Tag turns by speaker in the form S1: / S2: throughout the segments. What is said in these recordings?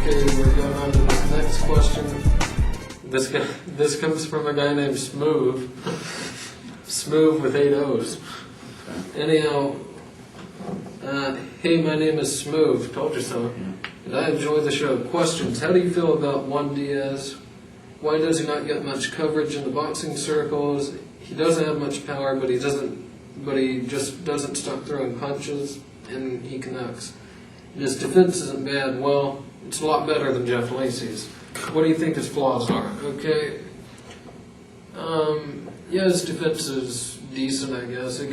S1: Okay, we're going on to this next question. This comes from a guy named Smoove. Smoove with 8 O's. Anyhow, hey, my name is Smoove. Told you so. And I enjoy the show. Questions. How do you feel about Juan Diaz? Why does he not get much coverage in the boxing circles? He doesn't have much power, but he just doesn't stop throwing punches, and he connects. His defense isn't bad. Well, it's a lot better than Jeff Lacey's. What do you think his flaws are? Okay. Yeah, his defense is decent, I guess. It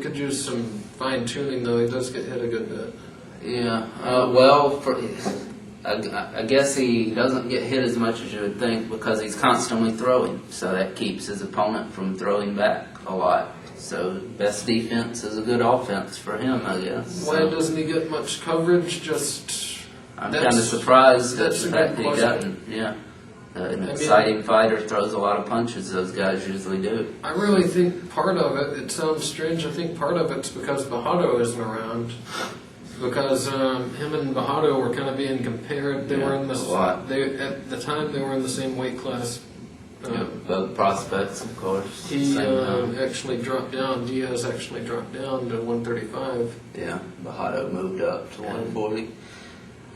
S1: could use some fine tuning, though. He does get hit a good bit.
S2: Yeah. I guess he doesn't get hit as much as you would think because he's constantly throwing, so that keeps his opponent from throwing back a lot. So best defense is a good offense for him, I guess.
S1: Why doesn't he get much coverage?
S2: I'm kind of surprised at the fact that he doesn't. Yeah. An exciting fighter throws a lot of punches. Those guys usually do.
S1: I really think part of it sounds strange, I think part of it's because Bajado isn't around. Because him and Bajado were kind of being compared. They were in this. At the time, they were in the same weight class.
S2: Both prospects, of course.
S1: He actually dropped down. Diaz actually dropped down to 135.
S2: Yeah, Bajado moved up to 140.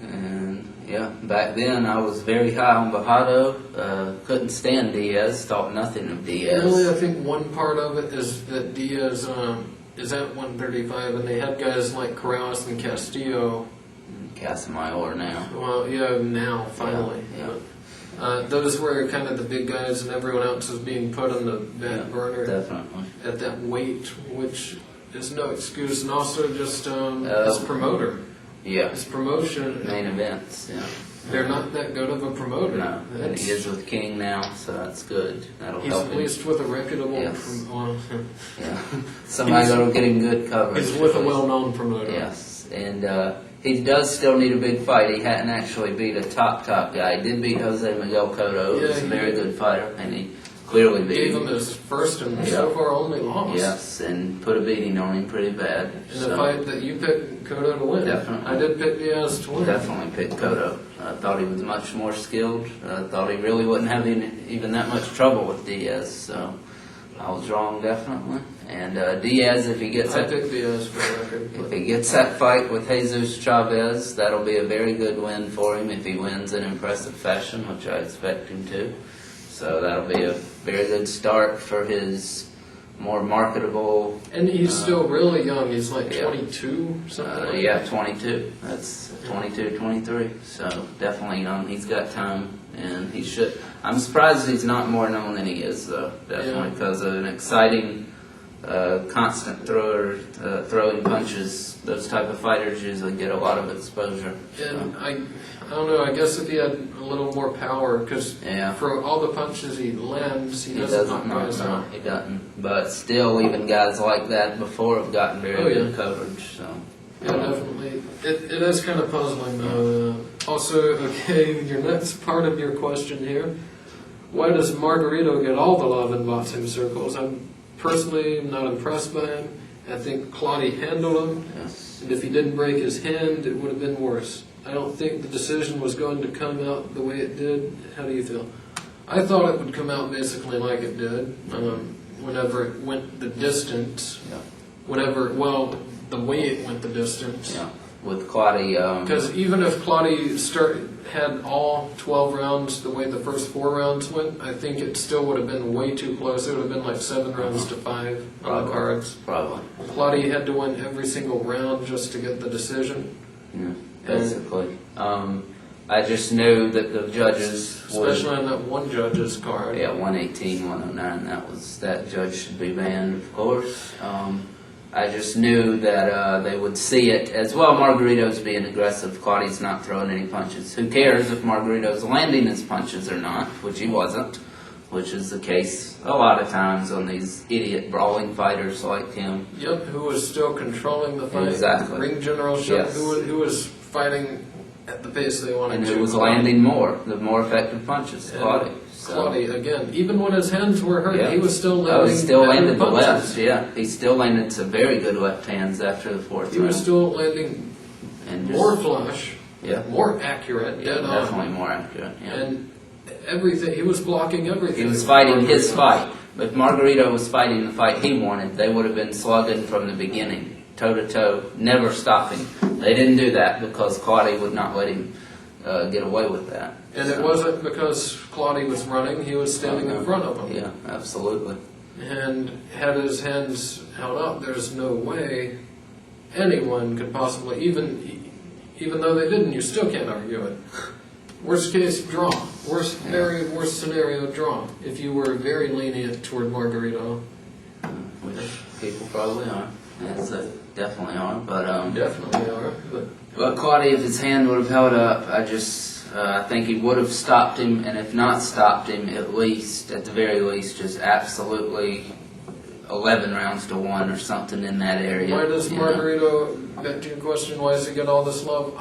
S2: And yeah, back then I was very high on Bajado. Couldn't stand Diaz. Thought nothing of Diaz.
S1: Really, I think one part of it is that Diaz is at 135, and they had guys like Corrales and Castillo.
S2: Casamayor now.
S1: Well, yeah, now finally.
S2: Yeah.
S1: Those were kind of the big guys, and everyone else is being put on the back burner.
S2: Definitely.
S1: At that weight, which is no excuse, and also just his promoter.
S2: Yeah.
S1: His promotion.
S2: Main events. Yeah.
S1: They're not that good of a promoter.
S2: No, and he is with King now, so that's good. That'll
S1: he's
S2: help
S1: at
S2: him.
S1: least with a reputable.
S2: Yes. Yeah. Somebody that'll get him good coverage.
S1: He's with a well-known promoter.
S2: Yes, and he does still need a big fight. He hadn't actually beat a top guy. He did beat Jose Miguel Cotto, who's a very good fighter, and he clearly beat
S1: him his first and so far only loss.
S2: Yes, and put a beating on him pretty bad.
S1: In the fight that you picked Cotto to win.
S2: Definitely.
S1: I did pick Diaz to win.
S2: Definitely picked Cotto. I thought he was much more skilled. I thought he really wouldn't have even that much trouble with Diaz, so I was wrong, definitely. And Diaz, if he gets
S1: I picked Diaz for the record.
S2: If he gets that fight with Jesus Chavez, that'll be a very good win for him if he wins in impressive fashion, which I expect him to. So that'll be a very good start for his more marketable.
S1: And he's still really young. He's like 22, something like that.
S2: 22. That's 22, 23. So definitely young. He's got time, and he should. I'm surprised he's not more known than he is, though. Definitely because of an exciting, constant thrower, throwing punches. Those type of fighters usually get a lot of exposure.
S1: And I don't know. I guess if he had a little more power, because for all the punches he lands, he doesn't knock guys out.
S2: He doesn't. But still, even guys like that before have gotten very good coverage. So.
S1: Yeah, definitely. It is kind of puzzling, though. Also, okay, your next part of your question here. Why does Margarito get all the love in boxing circles? I'm personally not impressed by him. I think Claudia handled him.
S2: Yes.
S1: And if he didn't break his hand, it would have been worse. I don't think the decision was going to come out the way it did. How do you feel? I thought it would come out basically like it did. Whenever it went the distance.
S2: Yeah.
S1: The way it went the distance.
S2: Yeah. With Claudia.
S1: Because even if Claudia had all 12 rounds the way the first 4 rounds went, I think it still would have been way too close. It would have been like 7 rounds to 5 on the cards.
S2: Probably.
S1: Claudia had to win every single round just to get the decision.
S2: Yeah, basically. I just knew that the judges
S1: especially on that one judge's card.
S2: Yeah, 118, 109. That judge should be banned, of course. I just knew that they would see it as well. Margarito's being aggressive. Claudia's not throwing any punches. Who cares if Margarito's landing his punches or not, which he wasn't, which is the case a lot of times on these idiot brawling fighters like him.
S1: Yep, who was still controlling the fight.
S2: Exactly.
S1: Ring generalship,
S2: Yes.
S1: who was fighting at the pace they wanted
S2: and
S1: to.
S2: who was landing the more effective punches, Claudia.
S1: Claudia, again, even when his hands were hurt, he was still landing.
S2: Oh, he still landed the
S1: punches.
S2: left, he still landed some very good left hands after the 4th round.
S1: He was still landing more flush,
S2: Yeah.
S1: More accurate, dead on.
S2: Definitely more accurate. Yeah.
S1: And everything, he was blocking everything.
S2: He was fighting his fight. But if Margarito was fighting the fight he wanted, they would have been slugging from the beginning, toe to toe, never stopping. They didn't do that because Claudia would not let him get away with that.
S1: And it wasn't because Claudia was running, he was standing in front of him.
S2: Yeah, absolutely.
S1: And had his hands held up, there's no way anyone could possibly, even though they didn't, you still can't argue it. Worst case, draw. Very worst scenario, draw. If you were very lenient toward Margarito.
S2: Which people probably are. Yes, they definitely are. But
S1: Definitely are.
S2: But Claudia, if his hand would have held up, I think he would have stopped him, and if not stopped him, at the very least, just absolutely 11 rounds to 1 or something in that area.
S1: Why does Margarito, back to your question, why does he get all this love?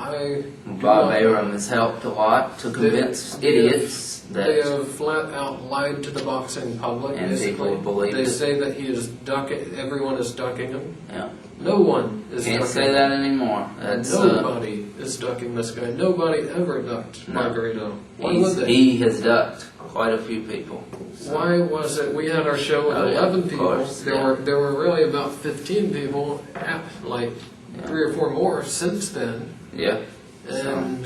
S2: Bob Arum has helped a lot to convince idiots that
S1: they have flat out lied to the boxing public.
S2: And
S1: basically.
S2: people believe
S1: They
S2: it.
S1: say that he is ducking, everyone is ducking him.
S2: Yeah.
S1: No one is
S2: Can't
S1: ducking
S2: say
S1: him.
S2: that anymore. That's,
S1: Nobody is ducking this guy. Nobody ever ducked Margarito. Why would they?
S2: He has ducked quite a few people. So.
S1: Why was it? We had our show with 11 people.
S2: Course,
S1: there were really about 15 people, like 3 or 4 more since then.
S2: Yeah.
S1: And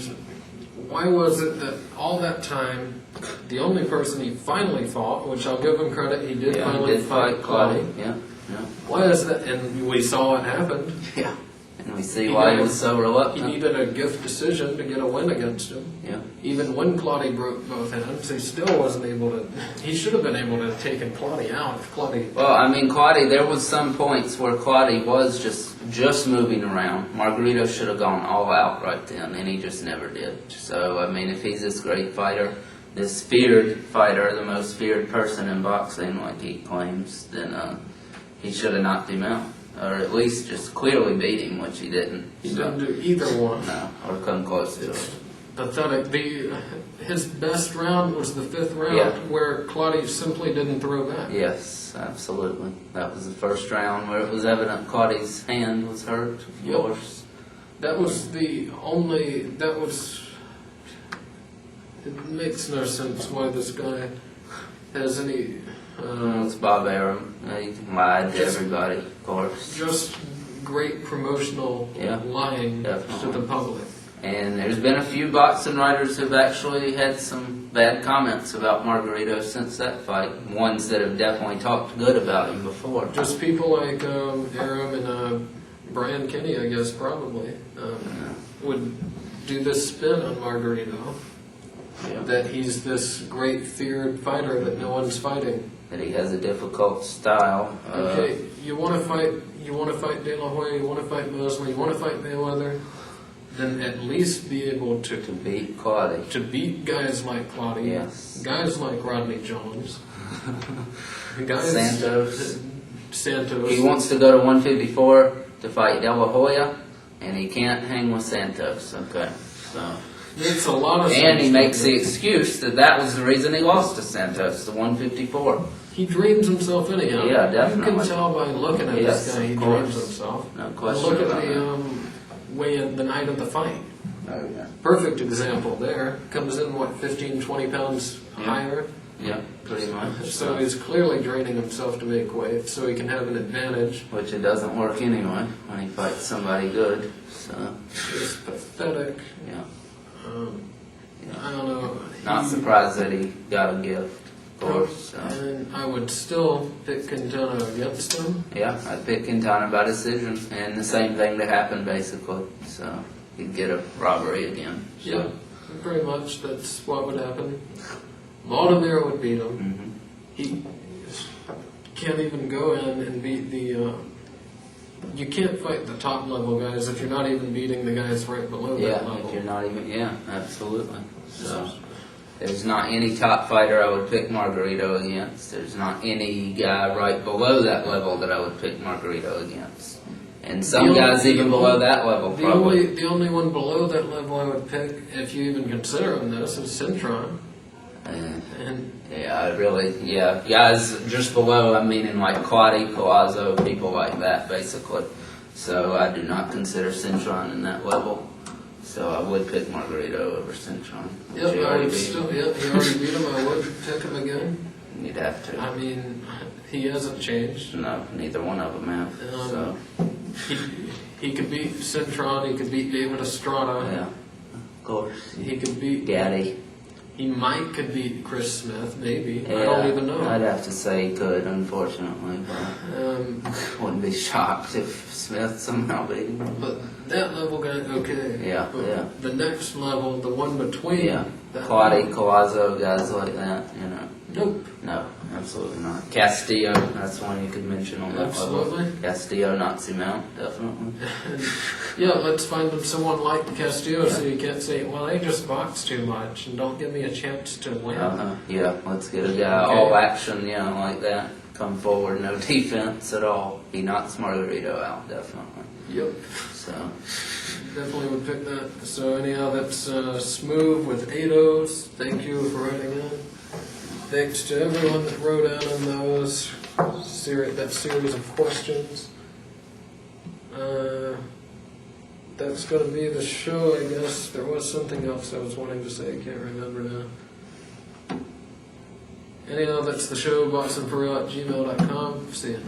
S1: why was it that all that time, the only person he finally fought, which I'll give him credit, he did finally fight Claudia.
S2: Yeah. Yeah.
S1: Why is that? And we saw it happen.
S2: Yeah. And we see why he was so reluctant.
S1: He needed a gift decision to get a win against him.
S2: Yeah.
S1: Even when Claudia broke both hands, he still wasn't able to. He should have been able to have taken Claudia out if Claudia.
S2: Well, I mean, Claudia, there was some points where Claudia was just moving around. Margarito should have gone all out right then, and he just never did. So, I mean, if he's this great fighter, this feared fighter, the most feared person in boxing, like he claims, then he should have knocked him out. Or at least just clearly beat him, which he didn't.
S1: He didn't do either one.
S2: No, or come close to it.
S1: Pathetic. His best round was the 5th round, where Claudia simply didn't throw back.
S2: Yes, absolutely. That was the first round where it was evident Claudia's hand was hurt, of course.
S1: That was the only. That was. It makes no sense why this guy has any.
S2: It's Bob Arum. He lied to everybody, of course.
S1: Just great promotional lying
S2: definitely.
S1: to the public.
S2: And there's been a few boxing writers who've actually had some bad comments about Margarito since that fight. Ones that have definitely talked good about him before.
S1: Just people like Arum and Brian Kenny, I guess, probably, would do this spin on Margarito.
S2: Yeah.
S1: That he's this great feared fighter that no one's fighting.
S2: That he has a difficult style.
S1: Okay, you want to fight De La Hoya, you want to fight Mosley, you want to fight Mayweather, then at least be able to
S2: beat Claudia.
S1: To beat guys like Claudia,
S2: yes.
S1: Guys like Rodney Jones, guys Santos.
S2: He wants to go to 154 to fight De La Hoya, and he can't hang with Santos. Okay, so.
S1: Makes a lot of sense.
S2: And he makes the excuse that was the reason he lost to Santos, the 154.
S1: He dreams himself anyhow.
S2: Yeah, definitely.
S1: You can tell by looking at this guy, he dreams himself.
S2: No question.
S1: Look at the weigh-in the night of the fight.
S2: Oh, yeah.
S1: Perfect example there. Comes in, 15, 20 pounds higher?
S2: Yeah, pretty much.
S1: So he's clearly draining himself to make weight, so he can have an advantage.
S2: Which it doesn't work anyway when he fights somebody good. So
S1: it's pathetic.
S2: Yeah.
S1: I don't know.
S2: Not surprised that he got a gift, of course. So.
S1: And I would still pick Quintana against him.
S2: Yeah, I'd pick Quintana by decision, and the same thing to happen basically. So he'd get a robbery again. So.
S1: Yeah, pretty much. That's what would happen. Vladimir would beat him.
S2: Mm-hmm.
S1: He can't even go in and beat the. You can't fight the top level guys if you're not even beating the guys right below that level.
S2: If you're not even, absolutely. So, there's not any top fighter I would pick Margarito against. There's not any guy right below that level that I would pick Margarito against. And some guys even below that level, probably.
S1: The only one below that level I would pick, if you even consider him this, is Cintron.
S2: Guys just below, I'm meaning like Claudia, Collazo, people like that, basically. So I do not consider Cintron in that level. So I would pick Margarito over Cintron.
S1: Yep, I would still, yep, he already beat him. I would pick him again.
S2: You'd have to.
S1: I mean, he hasn't changed.
S2: No, neither one of them have. So
S1: He could beat Cintron, he could beat David Estrada.
S2: yeah, of course.
S1: He could beat
S2: Gaddy.
S1: He could beat Chris Smith, maybe.
S2: Yeah,
S1: I don't even know.
S2: I'd have to say he could, unfortunately. But wouldn't be shocked if Smith somehow beat him.
S1: But that level guy, okay.
S2: Yeah,
S1: But
S2: yeah.
S1: the next level, the one between.
S2: Yeah,
S1: that
S2: Claudio, Collazo, guys like that, you know.
S1: Nope.
S2: No, absolutely not. Castillo, that's one you could mention on that
S1: Absolutely.
S2: level. Castillo knocks him out, definitely.
S1: Yeah, let's find him someone like Castillo so you can't say, well, they just box too much and don't give me a chance to win.
S2: Yeah, let's get a guy all action, you know, like that. Come forward, no defense at all. He knocks Margarito out, definitely.
S1: Yep.
S2: So
S1: Definitely would pick that. So anyhow, that's Smooth with 8 O's. Thank you for writing in. Thanks to everyone that wrote in on those that series of questions. That's going to be the show, I guess. There was something else I was wanting to say. I can't remember now. Anyhow, that's the show. BoxingForReal@gmail.com. See ya.